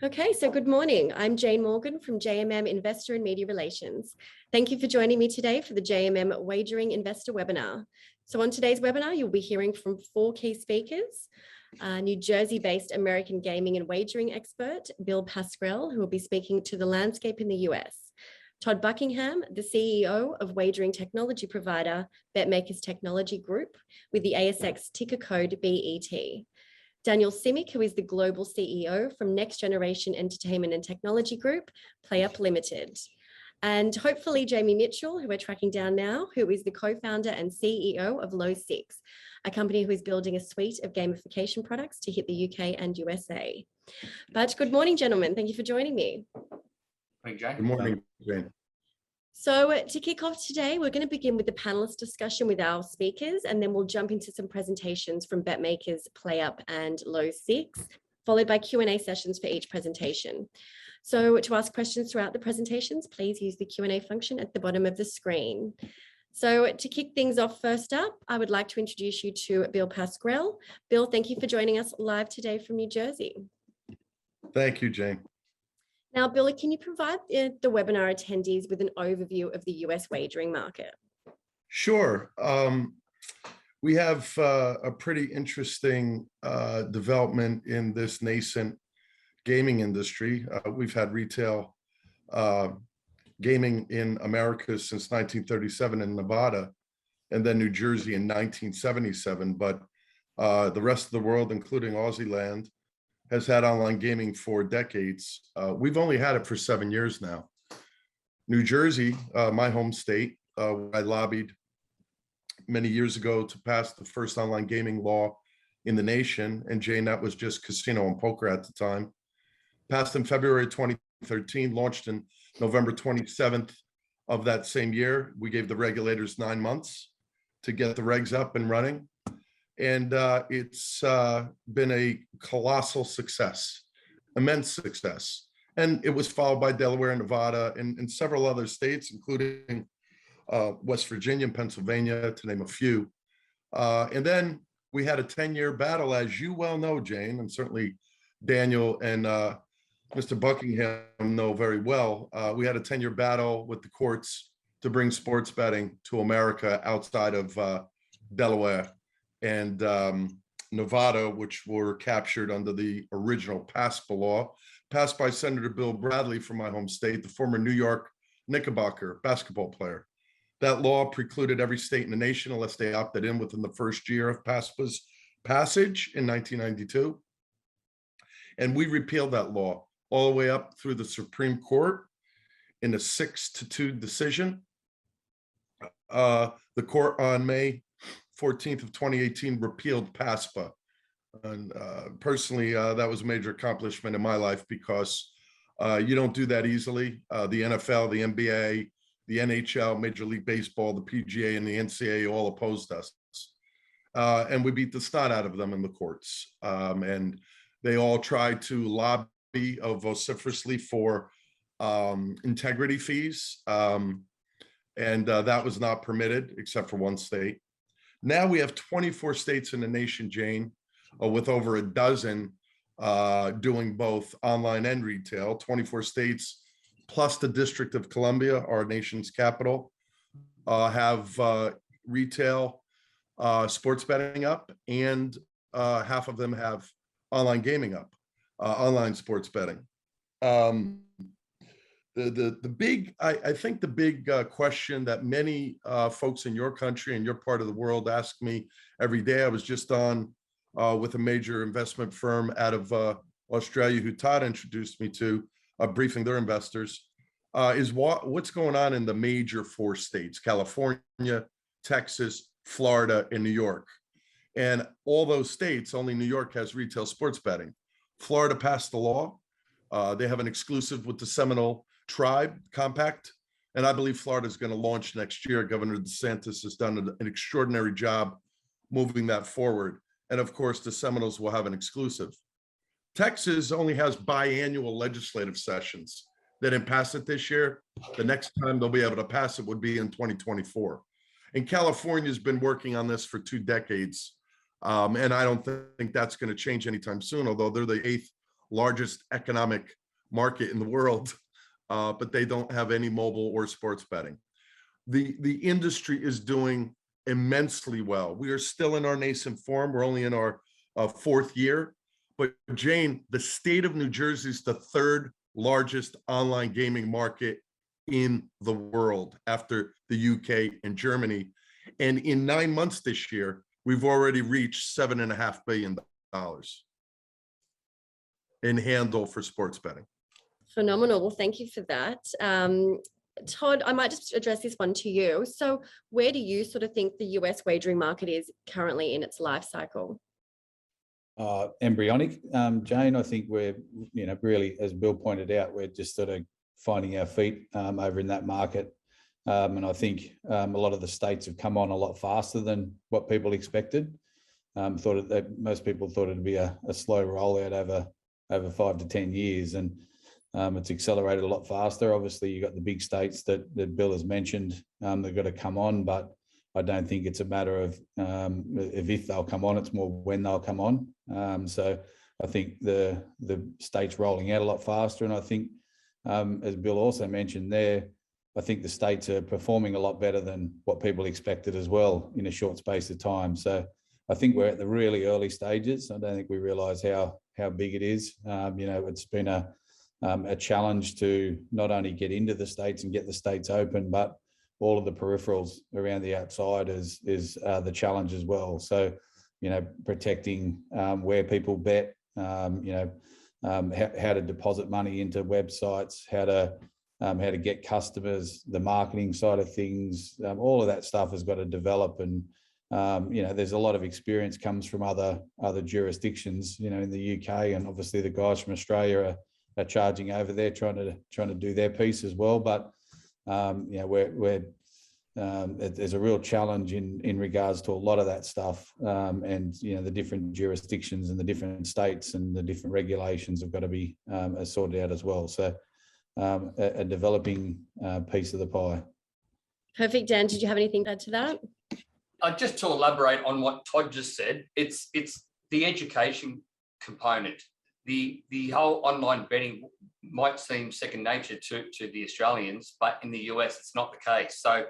Okay, so good morning. I'm Jane Morgan from JMM Investor and Media Relations. Thank you for joining me today for the JMM Wagering Investor Webinar. So on today's webinar, you'll be hearing from 4 key speakers. New Jersey-based American gaming and wagering expert, Bill Pascrell, who will be speaking to the landscape in the US. Todd Buckingham, the CEO of wagering technology provider, BetMakers Technology Group, with the ASX ticker code BET. Daniel Simic, who is the global CEO from Next Generation Entertainment and Technology Group, PlayUp Limited. And hopefully Jamie Mitchell, who we're tracking down now, who is the co-founder and CEO of Low Six, a company who is building a suite of gamification products to hit the UK and USA. But good morning, gentlemen. Thank you for joining me. Good morning, Jane. So to kick off today, we're going to begin with the panelist discussion with our speakers, and then we'll jump into some presentations from BetMakers, PlayUp and Low Six, followed by Q&A sessions for each presentation. So to ask questions throughout the presentations, please use the Q&A function at the bottom of the screen. So to kick things off first up, I would like to introduce you to Bill Pascrell. Bill, thank you for joining us live today from New Jersey. Thank you, Jane. Now, Bill, can you provide the webinar attendees with an overview of the US wagering market? Sure. We have a pretty interesting development in this nascent gaming industry. We've had retail gaming in America since 1937 in Nevada, and then New Jersey in 1977. But the rest of the world, including Aussie land, has had online gaming for decades. We've only had it for 7 years now. New Jersey, my home state, I lobbied many years ago to pass the first online gaming law in the nation. And Jane, that was just casino and poker at the time. Passed in February 2013, launched in November 27th of that same year. We gave the regulators 9 months to get the regs up and running. And it's been a colossal success, immense success. And it was followed by Delaware, Nevada, and several other states, including West Virginia and Pennsylvania, to name a few. And then we had a 10-year battle, as you well know, Jane, and certainly Daniel and Mr. Buckingham know very well. We had a 10-year battle with the courts to bring sports betting to America outside of Delaware and Nevada, which were captured under the original PASPA law, passed by Senator Bill Bradley from my home state, the former New York Knickerbocker basketball player. That law precluded every state in the nation, unless they opted in within the first year of PASPA's passage in 1992. And we repealed that law all the way up through the Supreme Court in a 6-2 decision. The court on May 14th of 2018 repealed PASPA. And personally, that was a major accomplishment in my life because you don't do that easily. The NFL, the NBA, the NHL, Major League Baseball, the PGA, and the NCAA all opposed us. And we beat the snot out of them in the courts. And they all tried to lobby vociferously for integrity fees. And that was not permitted except for one state. Now we have 24 states in the nation, Jane, with over a dozen doing both online and retail. 24 states plus the District of Columbia, our nation's capital, have retail sports betting up, and half of them have online gaming up, online sports betting. The big, I think the big question that many folks in your country and your part of the world ask me every day, I was just on with a major investment firm out of Australia who Todd introduced me to, briefing their investors, is what's going on in the major 4 states, California, Texas, Florida, and New York. And all those states, only New York has retail sports betting. Florida passed the law. They have an exclusive with the Seminole Tribe Compact, and I believe Florida is going to launch next year. Governor DeSantis has done an extraordinary job moving that forward. And of course, the Seminoles will have an exclusive. Texas only has biannual legislative sessions. They didn't pass it this year. The next time they'll be able to pass it would be in 2024. And California's been working on this for 2 decades. And I don't think that's going to change anytime soon, although they're the 8th largest economic market in the world, but they don't have any mobile or sports betting. The industry is doing immensely well. We are still in our nascent form. We're only in our fourth year. But Jane, the state of New Jersey is the third largest online gaming market in the world after the UK and Germany. And in 9 months this year, we've already reached $7.5 billion in handle for sports betting. Phenomenal. Well, thank you for that. Todd, I might just address this one to you. So where do you sort of think the US wagering market is currently in its life cycle? Embryonic, Jane. I think we're, really, as Bill pointed out, we're just sort of finding our feet over in that market. And I think a lot of the states have come on a lot faster than what people expected. Most people thought it'd be a slow rollout over 5 to 10 years, and it's accelerated a lot faster. Obviously, you've got the big states that Bill has mentioned, they've got to come on, but I don't think it's a matter of if they'll come on, it's more when they'll come on. So I think the states rolling out a lot faster. And I think, as Bill also mentioned there, I think the states are performing a lot better than what people expected as well in a short space of time. So I think we're at the really early stages. I don't think we realise how big it is. It's been a challenge to not only get into the states and get the states open, but all of the peripherals around the outside is the challenge as well. So, protecting where people bet, how to deposit money into websites, how to get customers, the marketing side of things, all of that stuff has got to develop. And there's a lot of experience comes from other jurisdictions, in the UK, and obviously the guys from Australia are charging over there, trying to do their piece as well. But there's a real challenge in regards to a lot of that stuff, and the different jurisdictions and the different states and the different regulations have got to be sorted out as well. So a developing piece of the pie. Perfect. Dan, did you have anything to add to that? Just to elaborate on what Todd just said, it's the education component. The whole online betting might seem second nature to the Australians, but in the US, it's not the case. So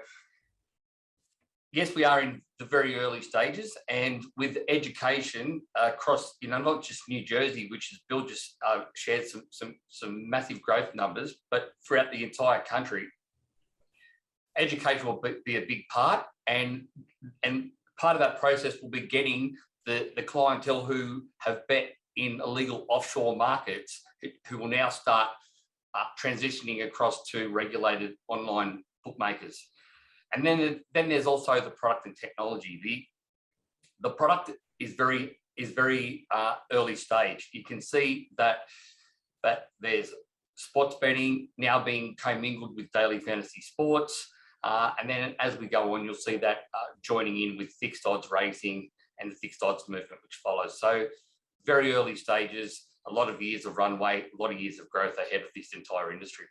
yes, we are in the very early stages, and with education across, not just New Jersey, which as Bill just shared some massive growth numbers, but throughout the entire country, education will be a big part, and part of that process will be getting the clientele who have bet in illegal offshore markets, who will now start transitioning across to regulated online bookmakers. And then there's also the product and technology. The product is very early stage. You can see that there's sports betting now being commingled with daily fantasy sports. And then as we go on, you'll see that joining in with fixed odds racing and the fixed odds movement, which follows. So very early stages, a lot of years of runway, a lot of years of growth ahead of this entire industry.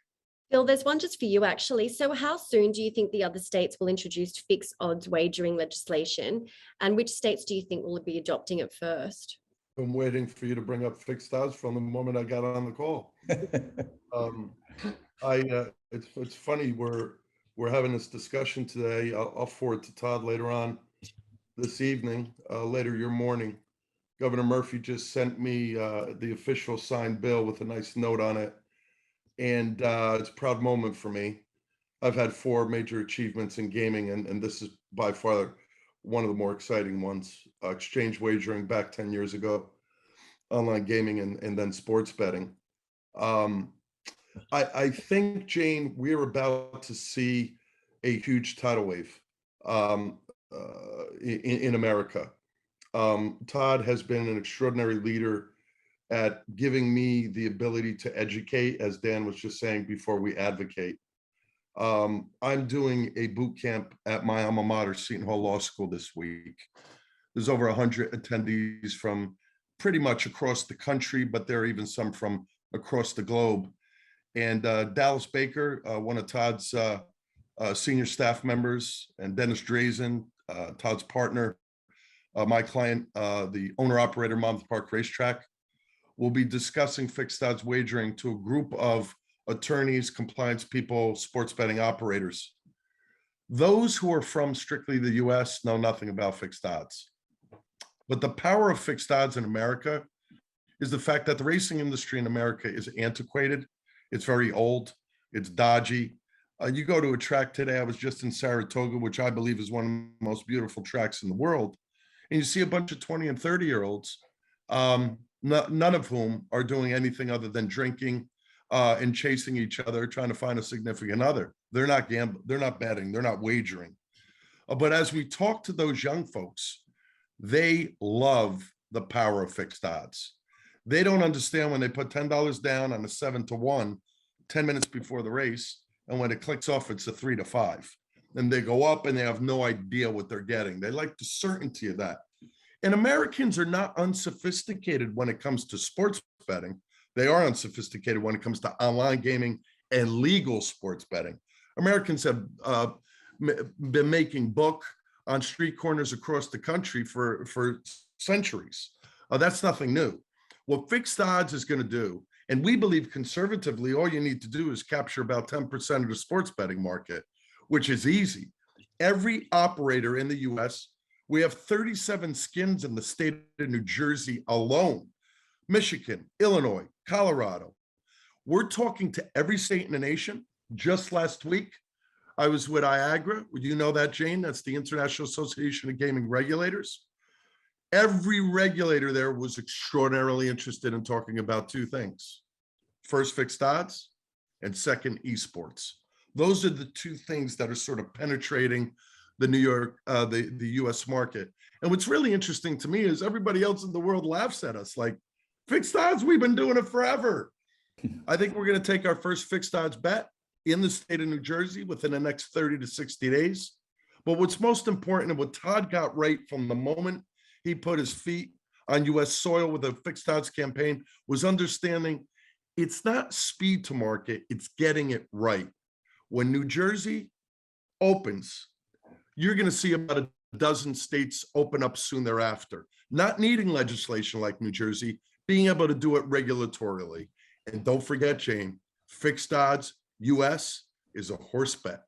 Bill, there's one just for you, actually. So how soon do you think the other states will introduce fixed odds wagering legislation? And which states do you think will be adopting it first? I'm waiting for you to bring up fixed odds from the moment I got on the call. It's funny, we're having this discussion today. I'll forward to Todd later on this evening, later your morning. Governor Murphy just sent me the official signed bill with a nice note on it. And it's a proud moment for me. I've had 4 major achievements in gaming, and this is by far one of the more exciting ones. Exchange wagering back 10 years ago, online gaming, and then sports betting. I think, Jane, we're about to see a huge tidal wave in America. Todd has been an extraordinary leader at giving me the ability to educate, as Dan was just saying, before we advocate. I'm doing a boot camp at my alma mater, Seton Hall Law School, this week. There's over 100 attendees from pretty much across the country, but there are even some from across the globe. And Dallas Baker, one of Todd's senior staff members, and Dennis Drazen, Todd's partner, my client, the owner-operator, Monmouth Park Racetrack, will be discussing fixed odds wagering to a group of attorneys, compliance people, sports betting operators. Those who are from strictly the US know nothing about fixed odds. But the power of fixed odds in America is the fact that the racing industry in America is antiquated. It's very old. It's dodgy. You go to a track today, I was just in Saratoga, which I believe is one of the most beautiful tracks in the world. And you see a bunch of 20 and 30-year-olds, none of whom are doing anything other than drinking and chasing each other, trying to find a significant other. They're not gambling, they're not betting, they're not wagering. But as we talk to those young folks, they love the power of fixed odds. They don't understand when they put $10 down on a 7-1, 10 minutes before the race, and when it clicks off, it's a 3-5. And they go up and they have no idea what they're getting. They like the certainty of that. And Americans are not unsophisticated when it comes to sports betting. They are unsophisticated when it comes to online gaming and legal sports betting. Americans have been making book on street corners across the country for centuries. That's nothing new. What fixed odds is going to do, and we believe conservatively, all you need to do is capture about 10% of the sports betting market, which is easy. Every operator in the US, we have 37 skins in the state of New Jersey alone, Michigan, Illinois, Colorado. We're talking to every state in the nation. Just last week, I was with IAGRA. You know that, Jane? That's the International Association of Gaming Regulators. Every regulator there was extraordinarily interested in talking about two things. First, fixed odds, and second, esports. Those are the two things that are sort of penetrating the the US market. And what's really interesting to me is everybody else in the world laughs at us like, fixed odds, we've been doing it forever. I think we're going to take our first fixed odds bet in the state of New Jersey within the next 30 to 60 days. But what's most important and what Todd got right from the moment he put his feet on US soil with a fixed odds campaign was understanding it's not speed to market, it's getting it right. When New Jersey opens, you're going to see about a dozen states open up soon thereafter, not needing legislation like New Jersey, being able to do it regulatorily. And don't forget, Jane, fixed odds US is a horse bet.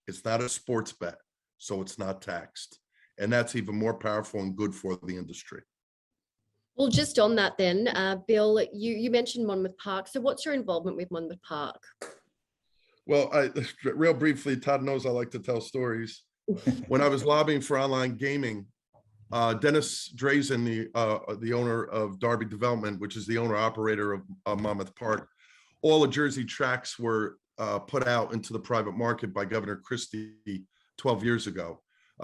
It's not a sports bet, so it's not taxed. And that's even more powerful and good for the industry. Well, just on that then, Bill, you mentioned Monmouth Park. So what's your involvement with Monmouth Park? Well, real briefly, Todd knows I like to tell stories. When I was lobbying for online gaming, Dennis Drazen, the owner of Darby Development, which is the owner-operator of Monmouth Park, all the Jersey tracks were put out into the private market by Governor Christie 12 years ago.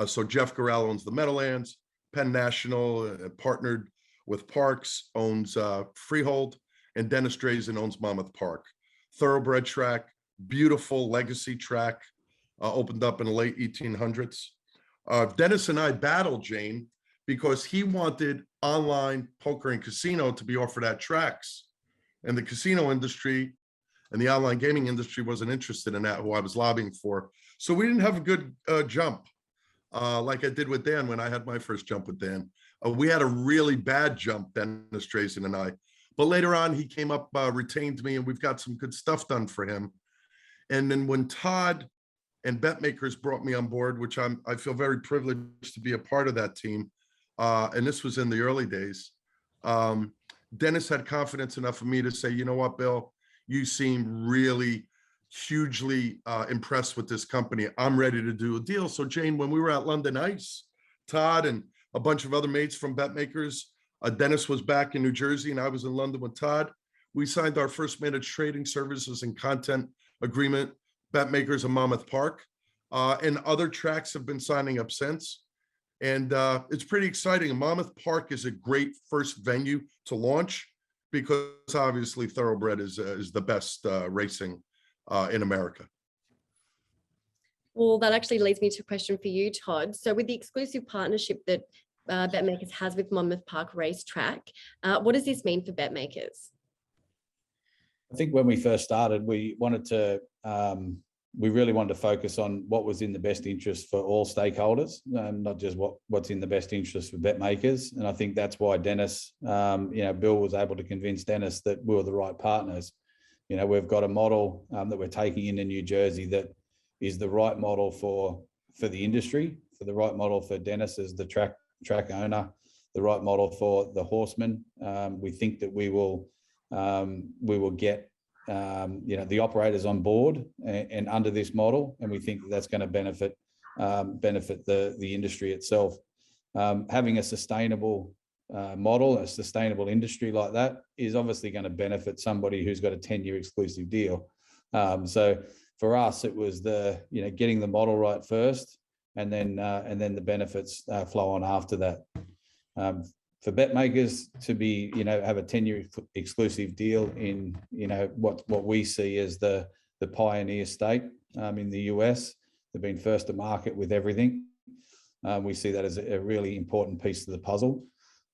So Jeff Garrell owns the Meadowlands, Penn National partnered with Parks, owns Freehold, and Dennis Drazen owns Monmouth Park. Thoroughbred track, beautiful legacy track, opened up in the late 1800s. Dennis and I battled, Jane, because he wanted online poker and casino to be offered at tracks. And the casino industry and the online gaming industry wasn't interested in that, who I was lobbying for. So we didn't have a good jump like I did with Dan when I had my first jump with Dan. We had a really bad jump, Dennis Drazen and I. But later on, he came up, retained me, and we've got some good stuff done for him. And then when Todd and BetMakers brought me on board, which I feel very privileged to be a part of that team, and this was in the early days, Dennis had confidence enough in me to say, you know what, Bill, you seem really hugely impressed with this company. I'm ready to do a deal. So Jane, when we were at London Ice, Todd and a bunch of other mates from BetMakers, Dennis was back in New Jersey and I was in London with Todd. We signed our first managed trading services and content agreement, BetMakers and Monmouth Park, and other tracks have been signing up since. And it's pretty exciting. Monmouth Park is a great first venue to launch because obviously Thoroughbred is the best racing in America. Well, that actually leads me to a question for you, Todd. So with the exclusive partnership that BetMakers has with Monmouth Park Racetrack, what does this mean for BetMakers? I think when we first started, we wanted to we really wanted to focus on what was in the best interest for all stakeholders, not just what's in the best interest for bet makers. And I think that's why Dennis, Bill was able to convince Dennis that we were the right partners. We've got a model that we're taking into New Jersey that is the right model for the industry, for the right model for Dennis as the track owner, the right model for the horsemen. We think that we will get the operators on board and under this model, and we think that that's going to benefit the industry itself. Having a sustainable model, a sustainable industry like that is obviously going to benefit somebody who's got a 10-year exclusive deal. So for us, it was getting the model right first, and then the benefits flow on after that. For bet makers to be, have a 10-year exclusive deal in, what we see as the pioneer state in the US. They've been first to market with everything. We see that as a really important piece of the puzzle.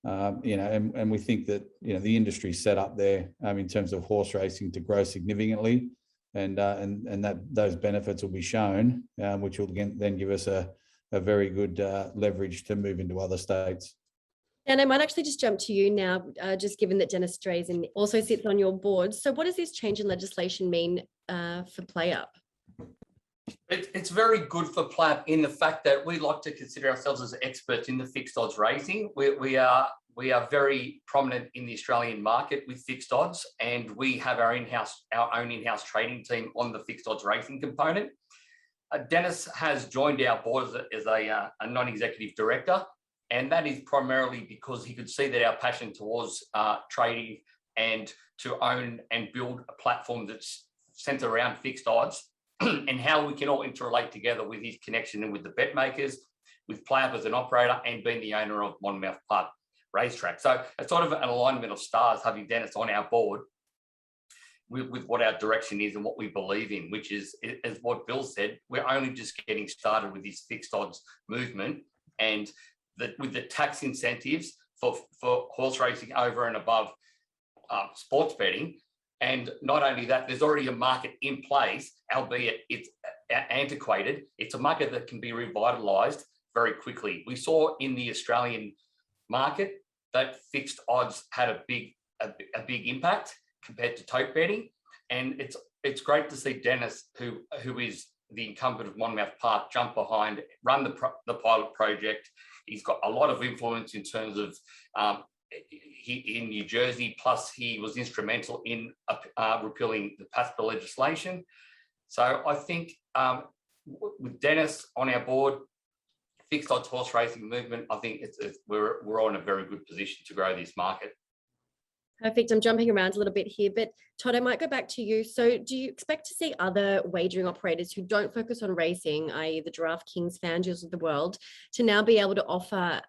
And we think that, the industry set up there in terms of horse racing to grow significantly, and that those benefits will be shown, which will then give us a very good leverage to move into other states. And I might actually just jump to you now, just given that Dennis Drazen also sits on your board. So what does this change in legislation mean for PlayUp? It's very good for PlayUp in the fact that we like to consider ourselves as experts in the fixed odds racing. We are very prominent in the Australian market with fixed odds, and we have our own in-house trading team on the fixed odds racing component. Dennis has joined our board as a non-executive director. And that is primarily because he could see that our passion towards trading and to own and build a platform that's centered around fixed odds and how we can all interrelate together with his connection and with the bet makers, with PlayUp as an operator, and being the owner of Monmouth Park racetrack. So it's sort of an alignment of stars having Dennis on our board with what our direction is and what we believe in, which is, as what Bill said, we're only just getting started with this fixed odds movement, and with the tax incentives for horse racing over and above sports betting. And not only that, there's already a market in place, albeit it's antiquated. It's a market that can be revitalised very quickly. We saw in the Australian market that fixed odds had a big impact compared to tote betting. And it's great to see Dennis, who is the incumbent of Monmouth Park, jump behind, run the pilot project. He's got a lot of influence in terms of in New Jersey, plus he was instrumental in repealing the PASPA legislation. So I think with Dennis on our board, fixed odds horse racing movement, I think we're all in a very good position to grow this market. Perfect. I'm jumping around a little bit here, but Todd, I might go back to you. So do you expect to see other wagering operators who don't focus on racing, i.e. the DraftKings, FanDuels of the world, to now be able to offer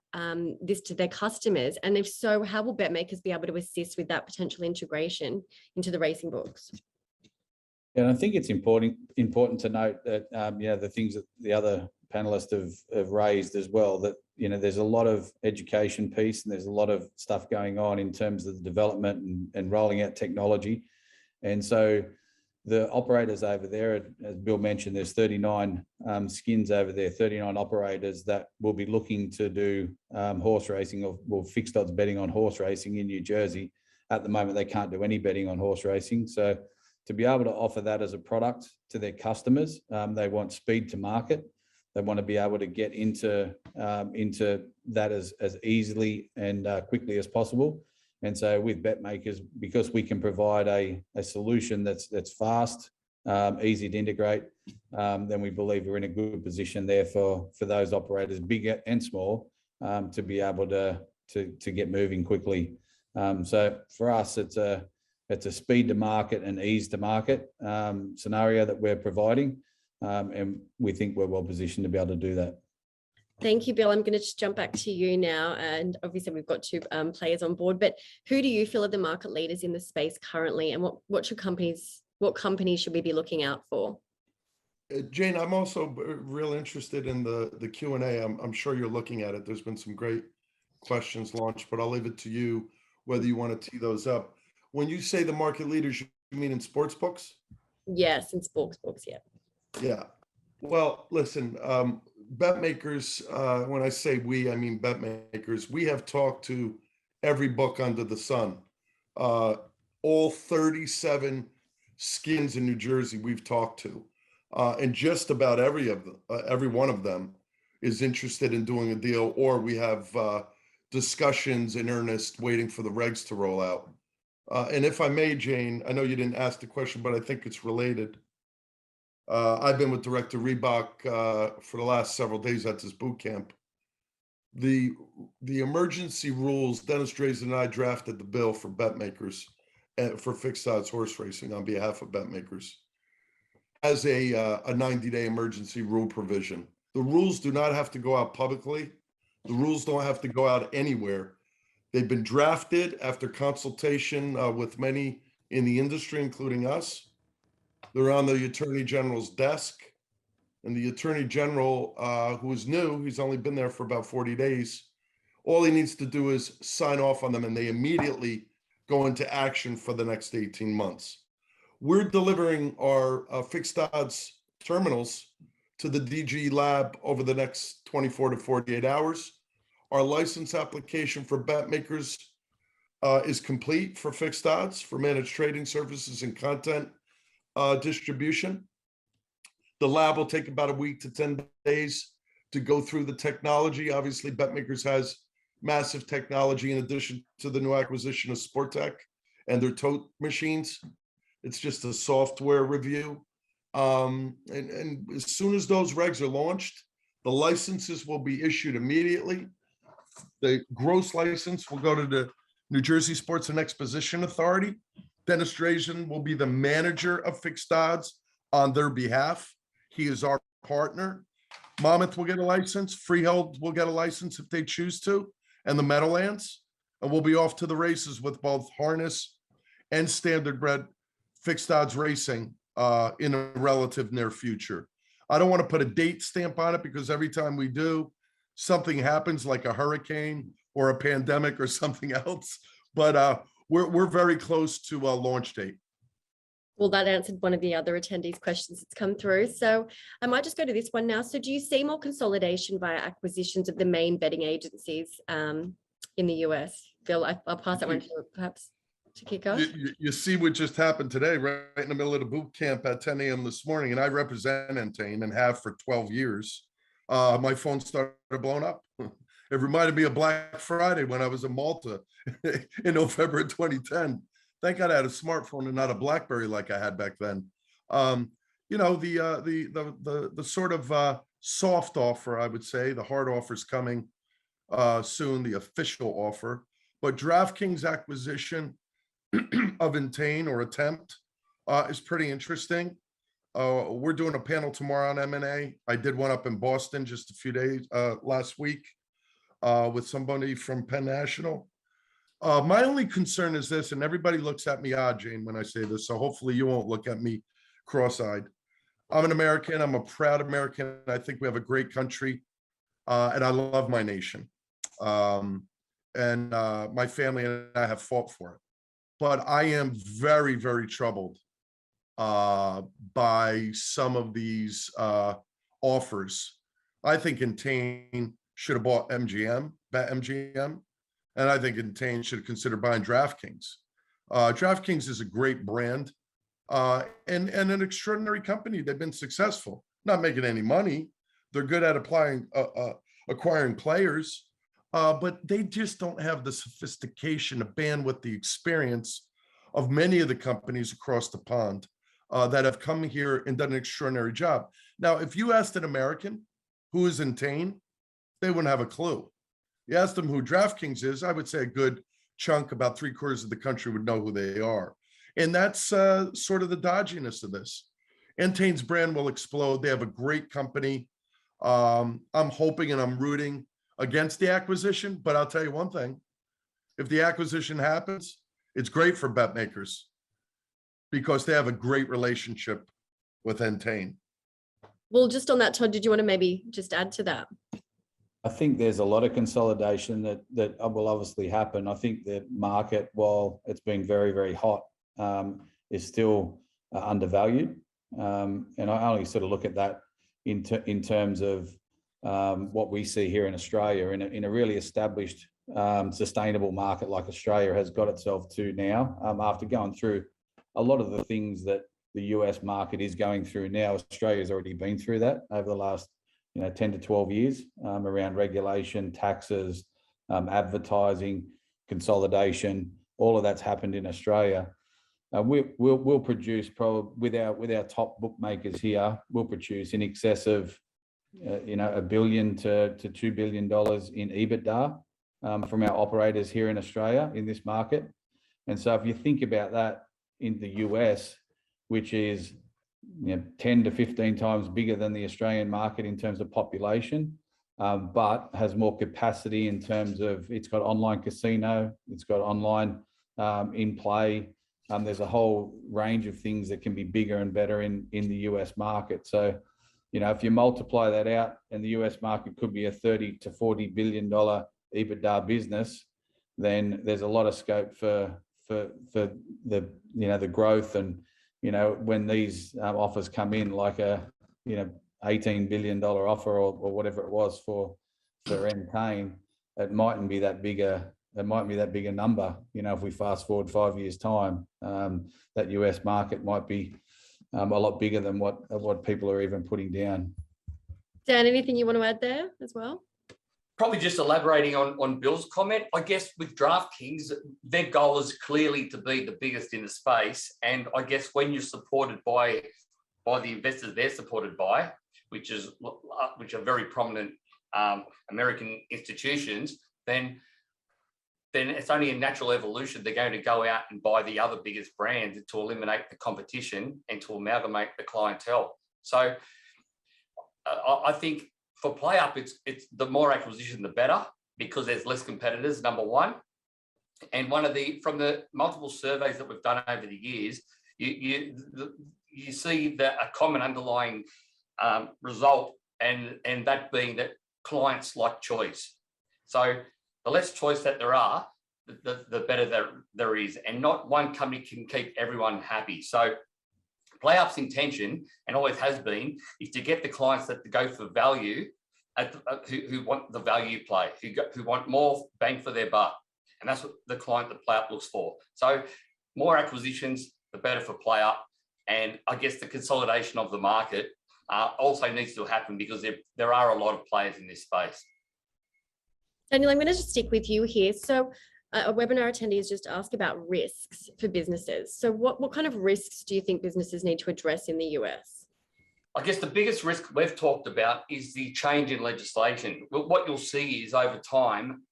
this to their customers? And if so, how will bet makers be able to assist with that potential integration into the racing books? And I think it's important to note that, the things that the other panelists have raised as well, that, there's a lot of education piece and there's a lot of stuff going on in terms of the development and rolling out technology. And so the operators over there, as Bill mentioned, there's 39 skins over there, 39 operators that will be looking to do horse racing or fixed odds betting on horse racing in New Jersey. At the moment, they can't do any betting on horse racing. So to be able to offer that as a product to their customers, they want speed to market. They want to be able to get into that as easily and quickly as possible. And so with bet makers, because we can provide a solution that's fast, easy to integrate, then we believe we're in a good position there for those operators, big and small, to be able to get moving quickly. So for us, it's a speed to market and ease to market scenario that we're providing. And we think we're well positioned to be able to do that. Thank you, Bill. I'm going to just jump back to you now. And obviously we've got two players on board, but who do you feel are the market leaders in the space currently? And what companies should we be looking out for? Jane, I'm also real interested in the Q&A. I'm sure you're looking at it. There's been some great questions launched, but I'll leave it to you whether you want to tee those up. When you say the market leaders, you mean in sports books? Yes, in sports books, yeah. Yeah. Well, listen, bet makers, when I say we, I mean bet makers, we have talked to every book under the sun. Uh, all 37 skins in New Jersey we've talked to. And just about every one of them is interested in doing a deal, or we have discussions in earnest waiting for the regs to roll out. And if I may, Jane, I know you didn't ask the question, but I think it's related. I've been with Director Reebok for the last several days at this boot camp. The emergency rules, Dennis Drazen and I drafted the bill for bet makers, for fixed odds horse racing on behalf of bet makers, as a 90-day emergency rule provision. The rules do not have to go out publicly. The rules don't have to go out anywhere. They've been drafted after consultation with many in the industry, including us. They're on the Attorney General's desk. And the Attorney General, who is new, he's only been there for about 40 days. All he needs to do is sign off on them, and they immediately go into action for the next 18 months. We're delivering our fixed odds terminals to the DG lab over the next 24 to 48 hours. Our license application for bet makers is complete for fixed odds, for managed trading services and content distribution. The lab will take about a week to 10 days to go through the technology. Obviously, BetMakers has massive technology in addition to the new acquisition of Sportech and their tote machines. It's just a software review. And as soon as those regs are launched, the licenses will be issued immediately. The gross license will go to the New Jersey Sports and Exposition Authority. Dennis Drazen will be the manager of fixed odds on their behalf. He is our partner. Monmouth will get a license. Freehold will get a license if they choose to, and the Meadowlands. And we'll be off to the races with both harness and standardbred fixed odds racing in a relative near future. I don't want to put a date stamp on it because every time we do, something happens, like a hurricane or a pandemic or something else. But we're very close to a launch date. Well, that answered one of the other attendees' questions that's come through. So I might just go to this one now. So do you see more consolidation via acquisitions of the main betting agencies in the US? Phil, I'll pass that one to you, perhaps, to kick off. You see what just happened today, right in the middle of the boot camp at 10 a.m. this morning, and I represent Entain and have for 12 years. My phone started blowing up. It reminded me of Black Friday when I was in Malta in November of 2010. Thank God I had a smartphone and not a BlackBerry like I had back then. You know, the sort of soft offer, I would say, the hard offer is coming soon, the official offer. But DraftKings acquisition of Entain or attempt is pretty interesting. We're doing a panel tomorrow on M&A. I did one up in Boston just a few days last week with somebody from Penn National. My only concern is this, and everybody looks at me odd, Jane, when I say this, so hopefully you won't look at me cross-eyed. I'm an American. I'm a proud American. I think we have a great country, and I love my nation. And my family and I have fought for it. But I am very, very troubled by some of these offers. I think Entain should have bought MGM, BetMGM. And I think Entain should consider buying DraftKings. DraftKings is a great brand and an extraordinary company. They've been successful, not making any money. They're good at acquiring players, but they just don't have the sophistication, the bandwidth, the experience of many of the companies across the pond that have come here and done an extraordinary job. Now, if you asked an American who is Entain, they wouldn't have a clue. You ask them who DraftKings is, I would say a good chunk, about 3/4 of the country would know who they are. And that's sort of the dodginess of this. Entain's brand will explode. They have a great company. I'm hoping and I'm rooting against the acquisition, but I'll tell you one thing. If the acquisition happens, it's great for bet makers because they have a great relationship with Entain. Well, just on that, Todd, did you want to maybe just add to that? I think there's a lot of consolidation that will obviously happen. I think the market, while it's been very, very hot, is still undervalued. And I only sort of look at that in terms of what we see here in Australia, in a really established, sustainable market like Australia has got itself to now, after going through a lot of the things that the US market is going through now. Australia's already been through that over the last 10 to 12 years, around regulation, taxes, advertising, consolidation. All of that's happened in Australia. We'll produce probably with our top bookmakers here, we'll produce in excess of $1 billion to $2 billion in EBITDA from our operators here in Australia in this market. And so if you think about that in the US, which is 10 to 15 times bigger than the Australian market in terms of population, but has more capacity in terms of it's got online casino, it's got online in play. There's a whole range of things that can be bigger and better in the US market. So, if you multiply that out, and the US market could be a $30 to $40 billion EBITDA business, then there's a lot of scope for the growth. And when these offers come in, like a $18 billion offer or whatever it was for Entain, it mightn't be that bigger. It might be that bigger number. If we fast forward 5 years' time, that US market might be a lot bigger than what people are even putting down. Dan, anything you want to add there as well? Probably just elaborating on Bill's comment. I guess with DraftKings, their goal is clearly to be the biggest in the space. And I guess when you're supported by the investors they're supported by, which are very prominent American institutions, then it's only a natural evolution. They're going to go out and buy the other biggest brands to eliminate the competition and to amalgamate the clientele. So I think for PlayUp, it's the more acquisition, the better, because there's less competitors, number one. And from the multiple surveys that we've done over the years, you see that a common underlying result, and that being that clients like choice. So the less choice that there are, the better there is, and not one company can keep everyone happy. So PlayUp's intention, and always has been, is to get the clients that go for value, who want the value play, who want more bang for their buck. And that's what the client that PlayUp looks for. So more acquisitions, the better for PlayUp. And I guess the consolidation of the market also needs to happen, because there are a lot of players in this space. Daniel, I'm going to just stick with you here. So a webinar attendee has just asked about risks for businesses. So what kind of risks do you think businesses need to address in the US? I guess the biggest risk we've talked about is the change in legislation. What you'll see is over time,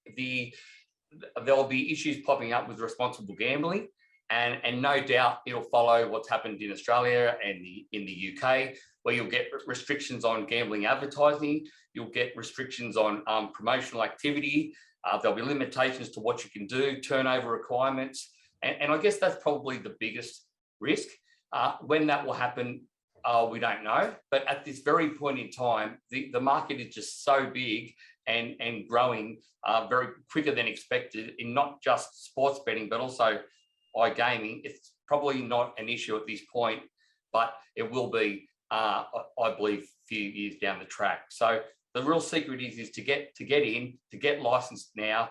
there'll be issues popping up with responsible gambling, and no doubt it'll follow what's happened in Australia and in the UK, where you'll get restrictions on gambling advertising, you'll get restrictions on promotional activity, there'll be limitations to what you can do, turnover requirements, and I guess that's probably the biggest risk. When that will happen, we don't know, but at this very point in time, the market is just so big and growing very quicker than expected in not just sports betting, but also iGaming. It's probably not an issue at this point, but it will be, I believe, a few years down the track. So the real secret is to get in, to get licensed now,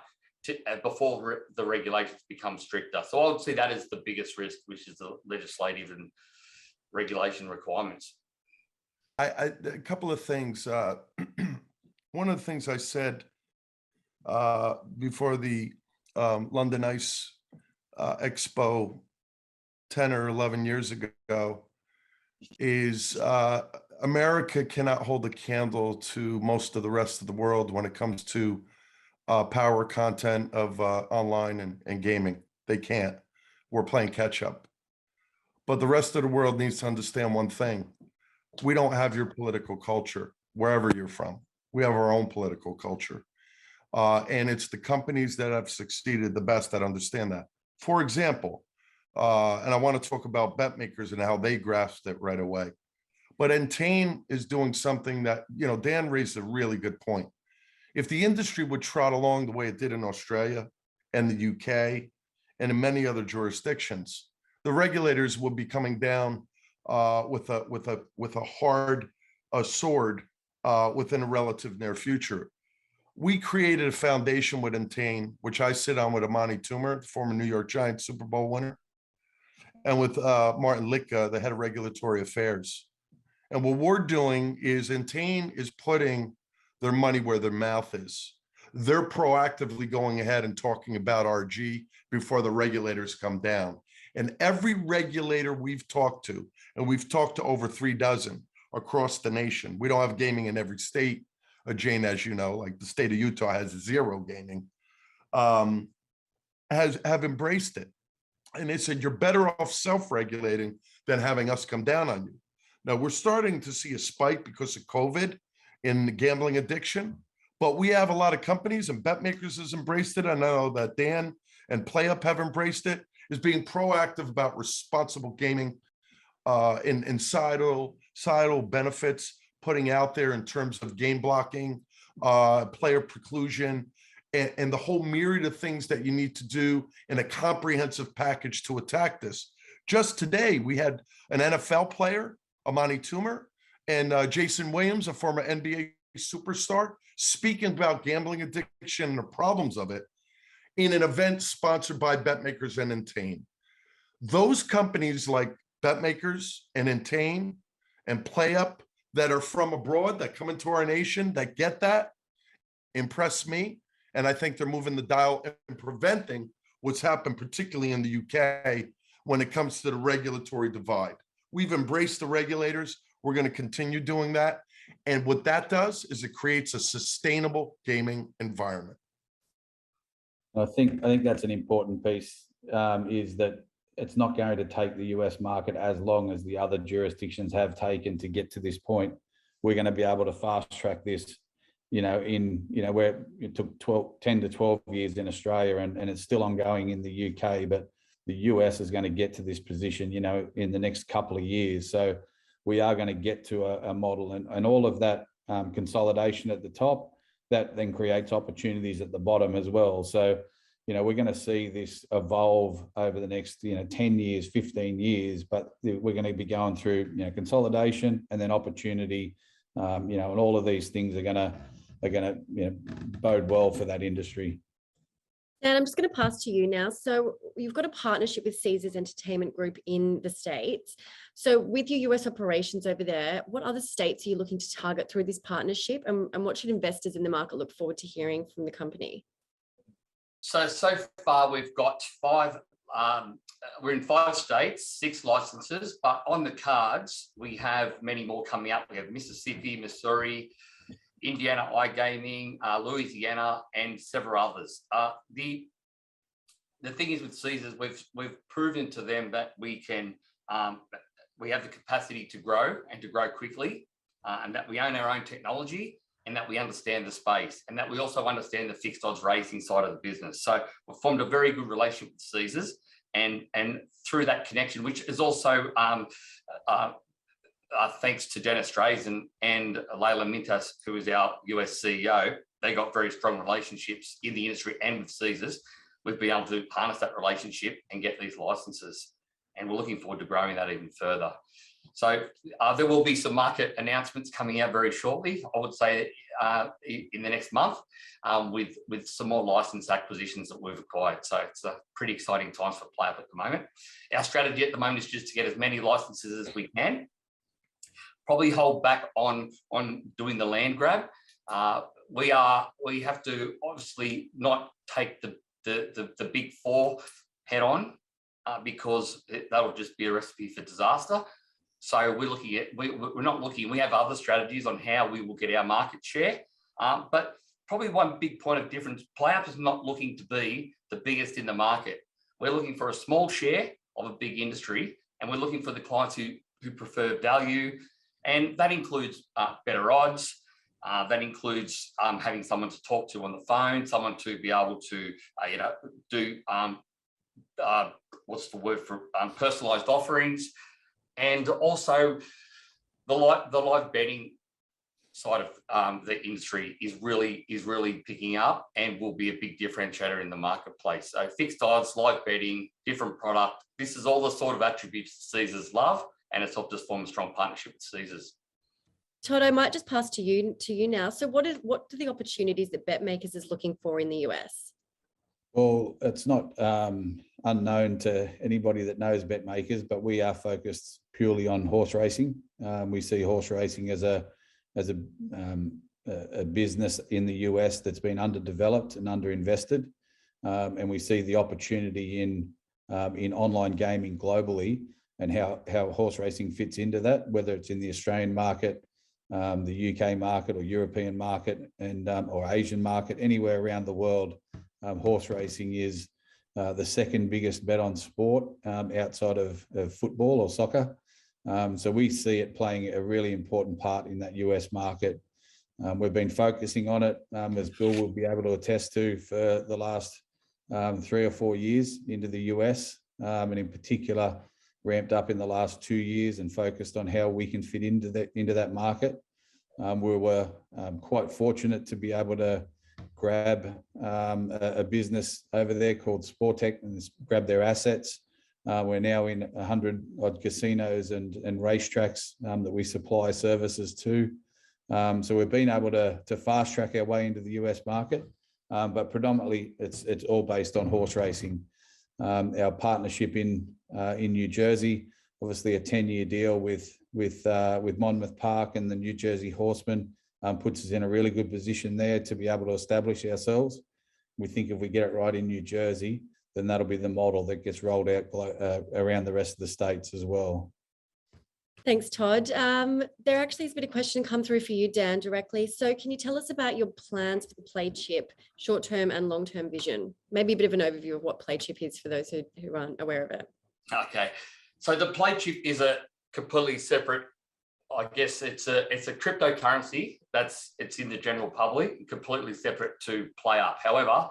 before the regulations become stricter. So I would see that as the biggest risk, which is the legislative and regulation requirements. A couple of things. One of the things I said before the London Ice Expo 10 or 11 years ago is America cannot hold a candle to most of the rest of the world when it comes to power content of online and gaming. They can't. We're playing catch up. But the rest of the world needs to understand one thing. We don't have your political culture wherever you're from. We have our own political culture. And it's the companies that have succeeded the best that understand that. For example, and I want to talk about bet makers and how they grasped it right away. But Entain is doing something that, Dan raised a really good point. If the industry would trot along the way it did in Australia and the UK and in many other jurisdictions, the regulators would be coming down with a hard sword within a relative near future. We created a foundation with Entain, which I sit on with Amani Toomer, former New York Giants Super Bowl winner, and with Martin Litka, the head of regulatory affairs. And what we're doing is Entain is putting their money where their mouth is. They're proactively going ahead and talking about RG before the regulators come down. And every regulator we've talked to, and we've talked to over 36 across the nation. We don't have gaming in every state, Jane, as you know, like the state of Utah has 0 gaming, have embraced it. And they said, you're better off self-regulating than having us come down on you. Now, we're starting to see a spike because of COVID in the gambling addiction, but we have a lot of companies, and BetMakers has embraced it. I know that Dan and PlayUp have embraced it, is being proactive about responsible gaming in societal benefits, putting out there in terms of game blocking, player preclusion, and the whole myriad of things that you need to do in a comprehensive package to attack this. Just today, we had an NFL player, Amani Toomer, and Jason Williams, a former NBA superstar, speaking about gambling addiction and the problems of it in an event sponsored by BetMakers and Entain. Those companies like BetMakers and Entain and PlayUp that are from abroad, that come into our nation, that get that, impress me. And I think they're moving the dial and preventing what's happened, particularly in the UK, when it comes to the regulatory divide. We've embraced the regulators. We're going to continue doing that. And what that does is it creates a sustainable gaming environment. I think that's an important piece, is that it's not going to take the US market as long as the other jurisdictions have taken to get to this point. We're going to be able to fast track this, where it took 10 to 12 years in Australia, and it's still ongoing in the UK, but the US is going to get to this position, in the next couple of years. So we are going to get to a model, and all of that consolidation at the top, that then creates opportunities at the bottom as well. So, we're going to see this evolve over the next, 10 years, 15 years, but we're going to be going through, consolidation and then opportunity, and all of these things are going to bode well for that industry. And I'm just going to pass to you now. So you've got a partnership with Caesars Entertainment Group in the States. So with your US operations over there, what other states are you looking to target through this partnership? And what should investors in the market look forward to hearing from the company? So far we've got 5, we're in 5 states, 6 licenses, but on the cards, we have many more coming up. We have Mississippi, Missouri, Indiana iGaming, Louisiana, and several others. The thing is with Caesars, we've proven to them that we can, we have the capacity to grow and to grow quickly, and that we own our own technology, and that we understand the space, and that we also understand the fixed odds racing side of the business. So we've formed a very good relationship with Caesars, and through that connection, which is also thanks to Dennis Drazen and Layla Mintas, who is our US CEO, they got very strong relationships in the industry and with Caesars. We've been able to harness that relationship and get these licenses, and we're looking forward to growing that even further. So there will be some market announcements coming out very shortly, I would say in the next month, with some more license acquisitions that we've acquired. So it's a pretty exciting times for PlayUp at the moment. Our strategy at the moment is just to get as many licenses as we can. Probably hold back on doing the land grab. We have to obviously not take the big 4 head on, because that will just be a recipe for disaster. So we're looking at, we're not looking, we have other strategies on how we will get our market share. But probably one big point of difference, PlayUp is not looking to be the biggest in the market. We're looking for a small share of a big industry, and we're looking for the clients who prefer value. And that includes better odds. That includes having someone to talk to on the phone, someone to be able to, do what's the word for personalized offerings, and also the live betting side of the industry is really picking up and will be a big differentiator in the marketplace. So fixed odds, live betting, different product. This is all the sort of attributes Caesars love and it's helped us form a strong partnership with Caesars. Todd, I might just pass to you now. So what are the opportunities that BetMakers is looking for in the US? Well, it's not unknown to anybody that knows BetMakers, but we are focused purely on horse racing. We see horse racing as a business in the US that's been underdeveloped and underinvested, and we see the opportunity in online gaming globally and how horse racing fits into that, whether it's in the Australian market, the UK market, or European market, and or Asian market, anywhere around the world. Horse racing is the second biggest bet on sport outside of football or soccer. So we see it playing a really important part in that US market. We've been focusing on it, as Bill will be able to attest to, for the last 3 or 4 years into the US, and in particular ramped up in the last 2 years and focused on how we can fit into that market. We were quite fortunate to be able to grab a business over there called Sportech and grab their assets. We're now in 100 odd casinos and racetracks that we supply services to. So we've been able to fast track our way into the US market, but predominantly it's all based on horse racing. Our partnership in New Jersey, obviously a 10-year deal with Monmouth Park and the New Jersey Horsemen, puts us in a really good position there to be able to establish ourselves. We think if we get it right in New Jersey, then that'll be the model that gets rolled out around the rest of the states as well. Thanks, Todd. There actually has been a question come through for you, Dan, directly. So can you tell us about your plans for the PlayChip, short-term and long-term vision? Maybe a bit of an overview of what PlayChip is for those who aren't aware of it. Okay, so the PlayChip is a completely separate, I guess it's a cryptocurrency it's in the general public, completely separate to PlayUp. However,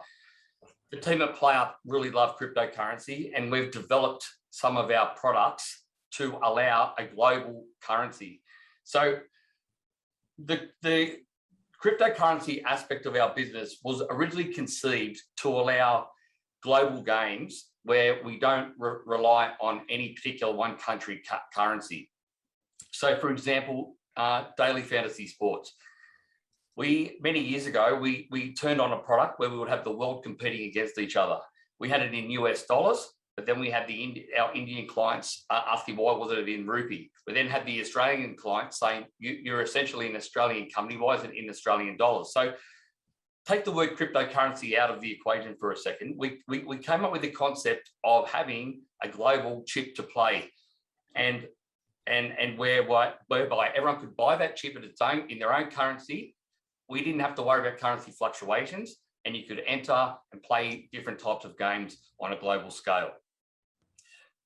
the team at PlayUp really love cryptocurrency, and we've developed some of our products to allow a global currency. So the cryptocurrency aspect of our business was originally conceived to allow global games where we don't rely on any particular one country currency. So for example, daily fantasy sports. Many years ago, we turned on a product where we would have the world competing against each other. We had it in US dollars, but then we had our Indian clients asking why wasn't it in rupee. We then had the Australian clients saying, you're essentially an Australian company, why isn't it in Australian dollars? So take the word cryptocurrency out of the equation for a second. We came up with the concept of having a global chip to play, and whereby everyone could buy that chip in their own currency. We didn't have to worry about currency fluctuations, and you could enter and play different types of games on a global scale.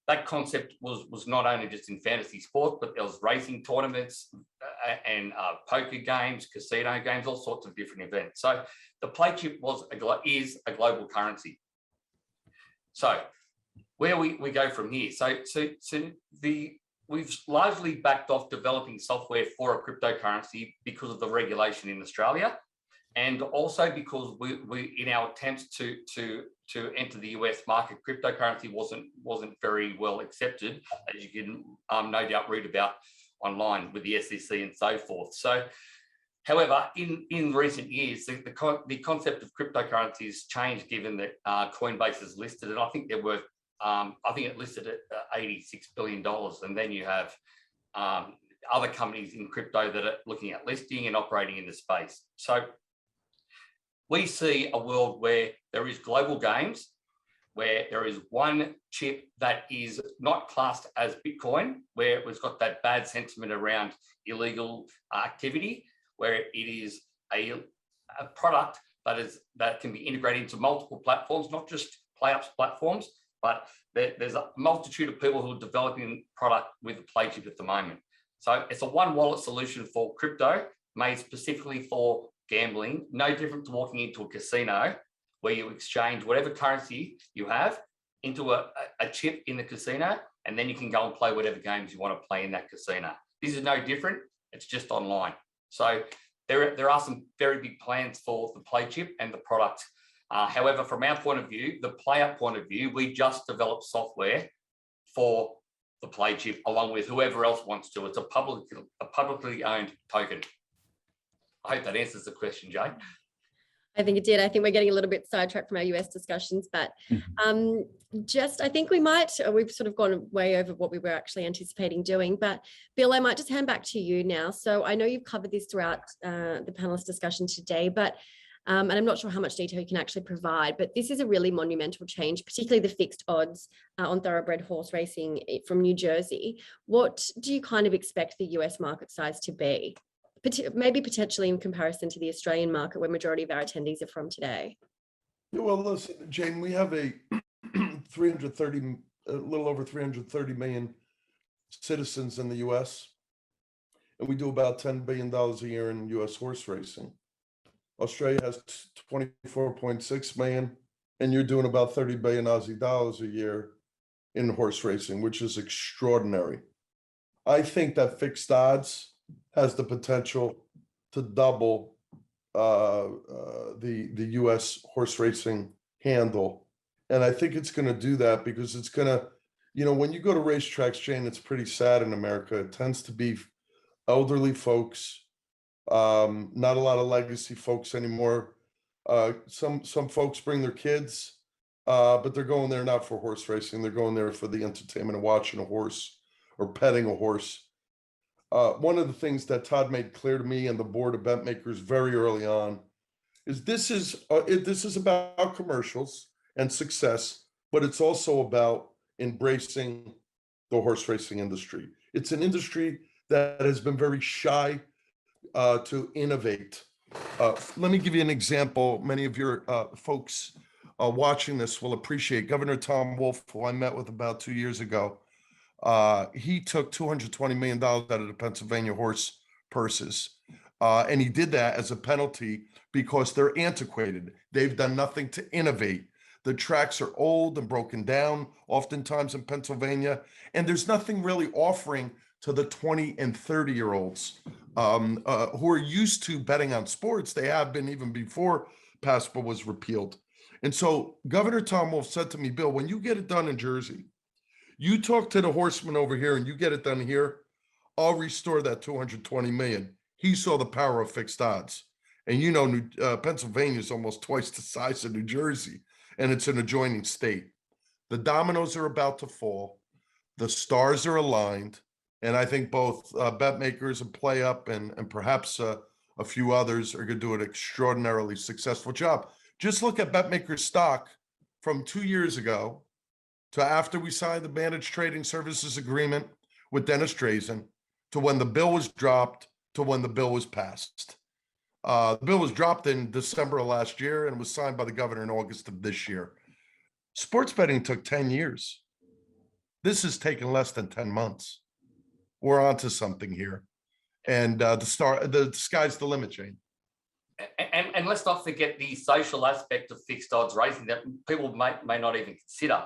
That concept was not only just in fantasy sport, but there was racing tournaments and poker games, casino games, all sorts of different events. So the PlayChip is a global currency. So where we go from here? We've largely backed off developing software for a cryptocurrency because of the regulation in Australia, and also because we in our attempts to enter the US market, cryptocurrency wasn't very well accepted, as you can no doubt read about online with the SEC and so forth. So, however, in recent years, the concept of cryptocurrencies changed, given that Coinbase is listed, and I think they're worth. I think it listed at $86 billion, and then you have other companies in crypto that are looking at listing and operating in the space. So we see a world where there is global games, where there is one chip that is not classed as Bitcoin, where it was got that bad sentiment around illegal activity, where it is a product that can be integrated into multiple platforms, not just PlayUp's platforms, but there's a multitude of people who are developing product with the PlayChip at the moment. So it's a one wallet solution for crypto, made specifically for gambling, no different to walking into a casino where you exchange whatever currency you have into a chip in the casino, and then you can go and play whatever games you want to play in that casino. This is no different, it's just online. So there are some very big plans for the PlayChip and the product. However, from our point of view, the PlayUp point of view, we just developed software for the PlayChip along with whoever else wants to. It's a publicly owned token. I hope that answers the question, Jay. I think it did. I think we're getting a little bit sidetracked from our US discussions, but I think we've sort of gone way over what we were actually anticipating doing. But Bill, I might just hand back to you now. So I know you've covered this throughout the panelist discussion today, but and I'm not sure how much detail you can actually provide, but this is a really monumental change, particularly the fixed odds on thoroughbred horse racing from New Jersey. What do you kind of expect the US market size to be? Maybe potentially in comparison to the Australian market where majority of our attendees are from today? Yeah, well, listen, Jane, we have a little over 330 million citizens in the US, and we do about $10 billion a year in US horse racing. Australia has 24.6 million, and you're doing about 30 billion Aussie dollars a year in horse racing, which is extraordinary. I think that fixed odds has the potential to double the US horse racing handle. And I think it's going to do that because it's going to, when you go to racetracks, Jane, it's pretty sad in America. It tends to be elderly folks, not a lot of legacy folks anymore. Some folks bring their kids, but they're going there not for horse racing. They're going there for the entertainment of watching a horse or petting a horse. One of the things that Todd made clear to me and the board of bet makers very early on is this is about commercials and success, but it's also about embracing the horse racing industry. It's an industry that has been very shy to innovate. Let me give you an example. Many of your folks watching this will appreciate Governor Tom Wolf, who I met with about 2 years ago. He took $220 million out of the Pennsylvania horse purses. And he did that as a penalty because they're antiquated. They've done nothing to innovate. The tracks are old and broken down, oftentimes in Pennsylvania, and there's nothing really offering to the 20 and 30-year-olds who are used to betting on sports. They have been even before PASPA was repealed. And so Governor Tom Wolf said to me, Bill, when you get it done in Jersey, you talk to the horsemen over here and you get it done here, I'll restore that 220 million. He saw the power of fixed odds. And Pennsylvania is almost twice the size of New Jersey, and it's an adjoining state. The dominoes are about to fall. The stars are aligned. And I think both bet makers and Play Up and perhaps a few others are going to do an extraordinarily successful job. Just look at bet makers stock from 2 years ago to after we signed the managed trading services agreement with Dennis Drazen, to when the bill was dropped, to when the bill was passed. The bill was dropped in December of last year and was signed by the governor in August of this year. Sports betting took 10 years. This has taken less than 10 months. We're onto something here. And the sky's the limit, Jane. And let's not forget the social aspect of fixed odds racing that people may not even consider.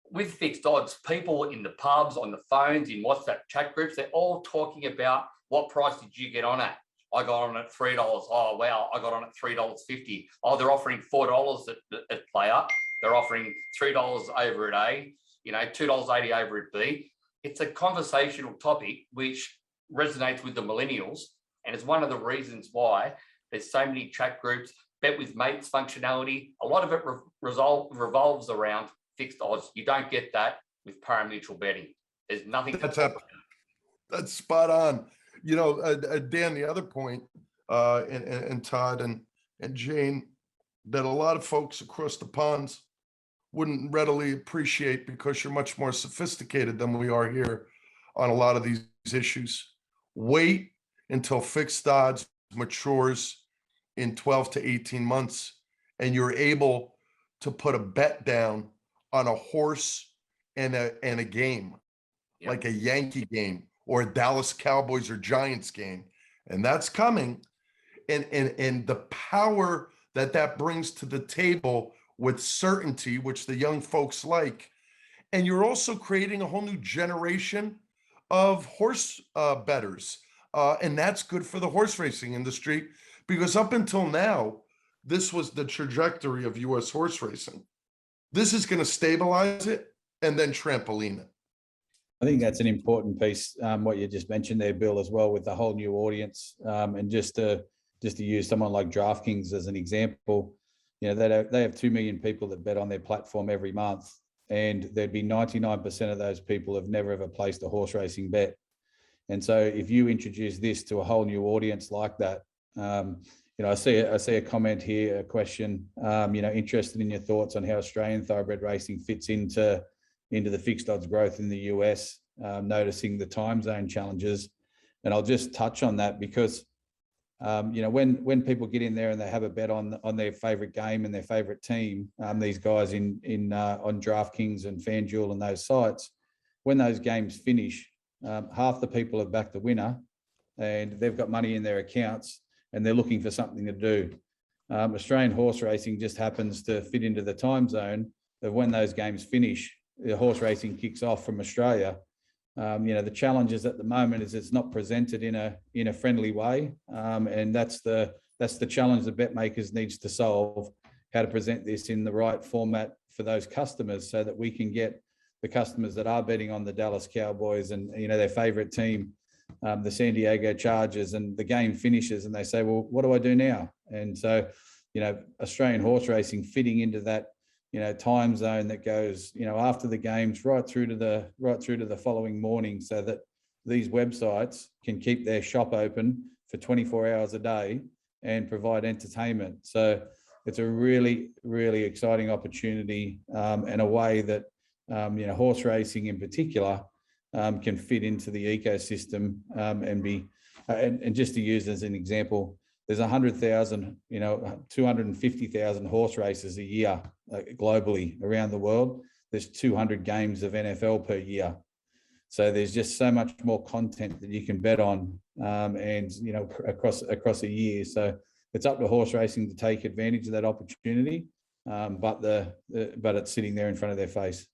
With fixed odds, people in the pubs, on the phones, in WhatsApp chat groups, they're all talking about what price did you get on at? I got on at $3. Oh, wow, I got on at $3.50. Oh, they're offering $4 at Play Up. They're offering $3 over at A, $2.80 over at B. It's a conversational topic which resonates with the millennials, and it's one of the reasons why there's so many chat groups, bet with mates functionality. A lot of it revolves around fixed odds. You don't get that with pari-mutuel betting. There's nothing. That's spot on. Dan, the other point, and Todd and Jane, that a lot of folks across the ponds wouldn't readily appreciate because you're much more sophisticated than we are here on a lot of these issues. Wait until fixed odds matures in 12 to 18 months and you're able to put a bet down on a horse and a game, like a Yankee game or a Dallas Cowboys or Giants game. And that's coming. And the power that brings to the table with certainty, which the young folks like. And you're also creating a whole new generation of horse bettors. And that's good for the horse racing industry, because up until now, this was the trajectory of US horse racing. This is going to stabilize it and then trampoline it. I think that's an important piece, what you just mentioned there, Bill, as well, with the whole new audience. And just to use someone like DraftKings as an example, you know, they have 2 million people that bet on their platform every month, and there'd be 99% of those people have never ever placed a horse racing bet. And so if you introduce this to a whole new audience like that, you know, I see a comment here, a question, you know, interested in your thoughts on how Australian thoroughbred racing fits into the fixed odds growth in the US, noticing the time zone challenges. And I'll just touch on that because, you know, when people get in there and they have a bet on their favorite game and their favorite team, these guys on DraftKings and FanDuel and those sites, when those games finish, half the people have backed the winner and they've got money in their accounts and they're looking for something to do. Australian horse racing just happens to fit into the time zone of when those games finish. The horse racing kicks off from Australia. You know, the challenges at the moment is it's not presented in a friendly way, and that's the challenge the bet makers needs to solve, how to present this in the right format for those customers so that we can get the customers that are betting on the Dallas Cowboys and, you know, their favorite team, the San Diego Chargers, and the game finishes and they say, well, what do I do now? And so, you know, Australian horse racing fitting into that, you know, time zone that goes, you know, after the games right through to the following morning, so that these websites can keep their shop open for 24 hours a day and provide entertainment. So it's a really, really exciting opportunity, and a way that, you know, horse racing in particular can fit into the ecosystem, and just to use as an example, there's 100,000, you know, 250,000 horse races a year globally around the world. There's 200 games of NFL per year. So there's just so much more content that you can bet on, and, you know, across a year. So it's up to horse racing to take advantage of that opportunity, but it's sitting there in front of their face.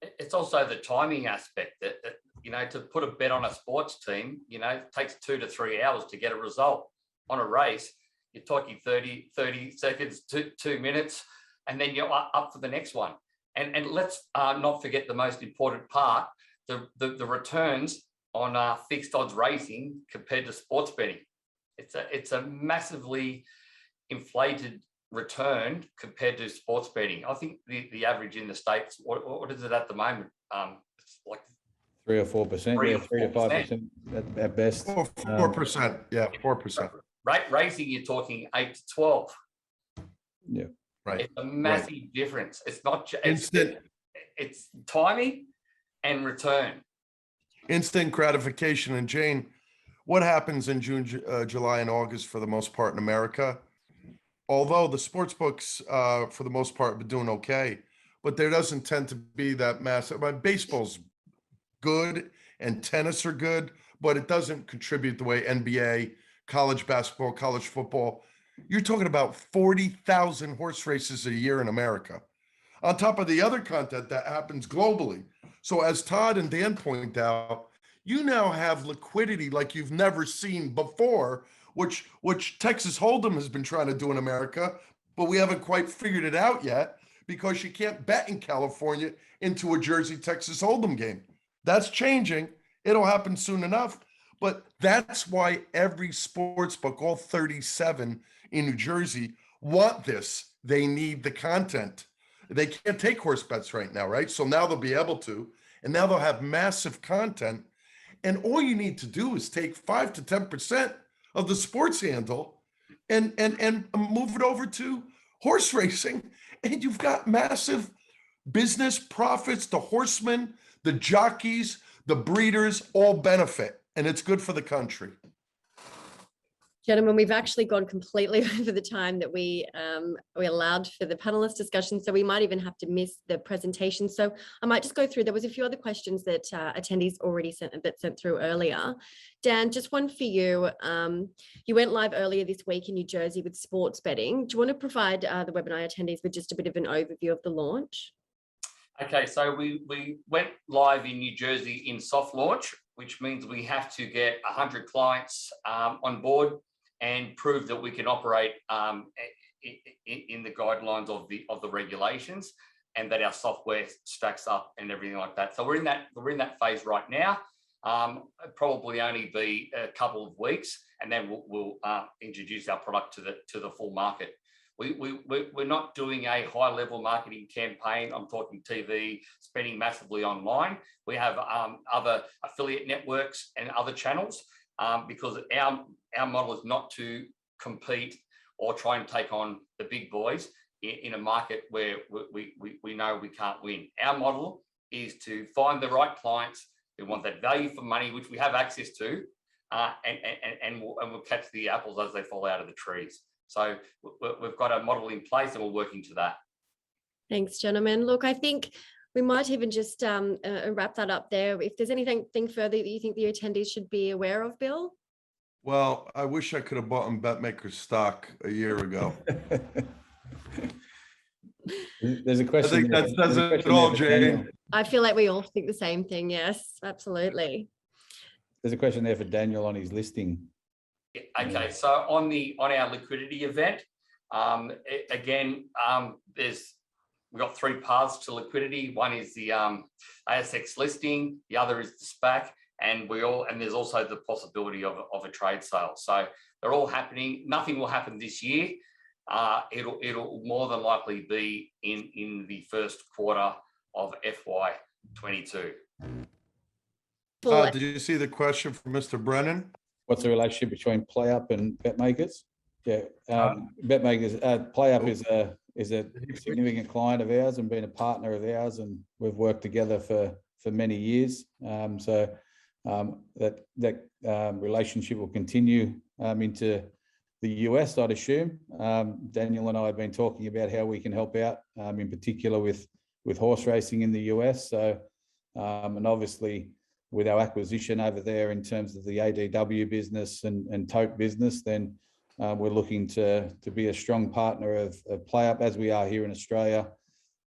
It's also the timing aspect that, you know, to put a bet on a sports team, you know, it takes 2 to 3 hours to get a result. On a race, you're talking 30 seconds, 2 minutes, and then you're up for the next one. And let's not forget the most important part, the returns on fixed odds racing compared to sports betting. It's a massively inflated return compared to sports betting. I think the average in the States, what is it at the moment? It's like 3 or 4%, 3 to 5% at best. 4%, yeah, 4%. Racing, you're talking 8 to 12. Yeah, right. It's a massive difference. It's not instant. It's timing and return. Instant gratification. And Jane, what happens in June, July, and August for the most part in America? Although the sports books, for the most part, have been doing okay, but there doesn't tend to be that massive. Baseball's good and tennis are good, but it doesn't contribute the way NBA, college basketball, college football. You're talking about 40,000 horse races a year in America, on top of the other content that happens globally. So as Todd and Dan point out, you now have liquidity like you've never seen before, which Texas Hold'em has been trying to do in America, but we haven't quite figured it out yet because you can't bet in California into a Jersey Texas Hold'em game. That's changing. It'll happen soon enough. But that's why every sports book, all 37 in New Jersey, want this. They need the content. They can't take horse bets right now, right? So now they'll be able to, and now they'll have massive content. And all you need to do is take 5 to 10% of the sports handle and move it over to horse racing. And you've got massive business profits. The horsemen, the jockeys, the breeders all benefit. And it's good for the country. Gentlemen, we've actually gone completely over the time that we allowed for the panelist discussion, so we might even have to miss the presentation. So I might just go through. There was a few other questions that attendees already sent through earlier. Dan, just one for you. You went live earlier this week in New Jersey with sports betting. Do you want to provide the webinar attendees with just a bit of an overview of the launch? Okay, so we went live in New Jersey in soft launch, which means we have to get 100 clients on board and prove that we can operate in the guidelines of the regulations. and that our software stacks up and everything like that. So we're in that phase right now. Probably only be a couple of weeks, and then we'll introduce our product to the full market. We're not doing a high level marketing campaign. I'm talking TV, spending massively online. We have other affiliate networks and other channels because our model is not to compete or try and take on the big boys in a market where we know we can't win. Our model is to find the right clients who want that value for money, which we have access to, and we'll catch the apples as they fall out of the trees. So we've got a model in place and we're working to that. Thanks, gentlemen. Look, I think we might even just wrap that up there. If there's anything further that you think the attendees should be aware of, Bill? Well, I wish I could have bought them BetMaker's stock a year ago. There's a question. I think that says it all, Jane. I feel like we all think the same thing. Yes, absolutely. There's a question there for Daniel on his listing. Okay, so on our liquidity event, again, we've got three paths to liquidity. One is the ASX listing, the other is the SPAC, and there's also the possibility of a trade sale. So they're all happening. Nothing will happen this year. It'll more than likely be in the first quarter of FY22. Did you see the question from Mr. Brennan? What's the relationship between PlayUp and BetMakers? Yeah, BetMakers, PlayUp is a significant client of ours and been a partner of ours, and we've worked together for many years. So that relationship will continue into the US, I'd assume. Daniel and I have been talking about how we can help out, in particular with horse racing in the US. So, and obviously, with our acquisition over there in terms of the ADW business and tote business, then we're looking to be a strong partner of PlayUp as we are here in Australia.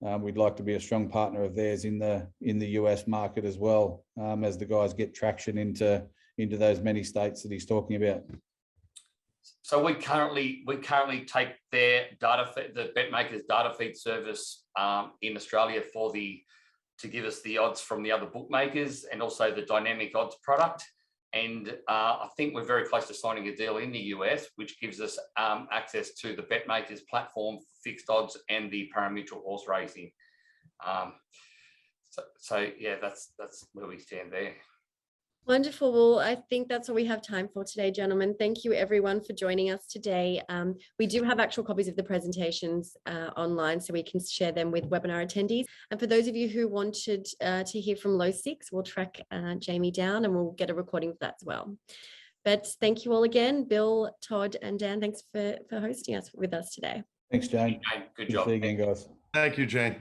We'd like to be a strong partner of theirs in the US market as well, as the guys get traction into those many states that he's talking about. So we currently take their data, the BetMakers data feed service in Australia to give us the odds from the other bookmakers and also the dynamic odds product. And I think we're very close to signing a deal in the US, which gives us access to the BetMakers platform, fixed odds, and the parimutuel horse racing. So yeah, that's where we stand there. Wonderful. Well, I think that's all we have time for today, gentlemen. Thank you everyone for joining us today. We do have actual copies of the presentations online, so we can share them with webinar attendees. And for those of you who wanted to hear from Low Six, we'll track Jamie down and we'll get a recording of that as well. But thank you all again, Bill, Todd, and Dan. Thanks for hosting us with us today. Thanks, Jane. Good job. See you again, guys. Thank you, Jane.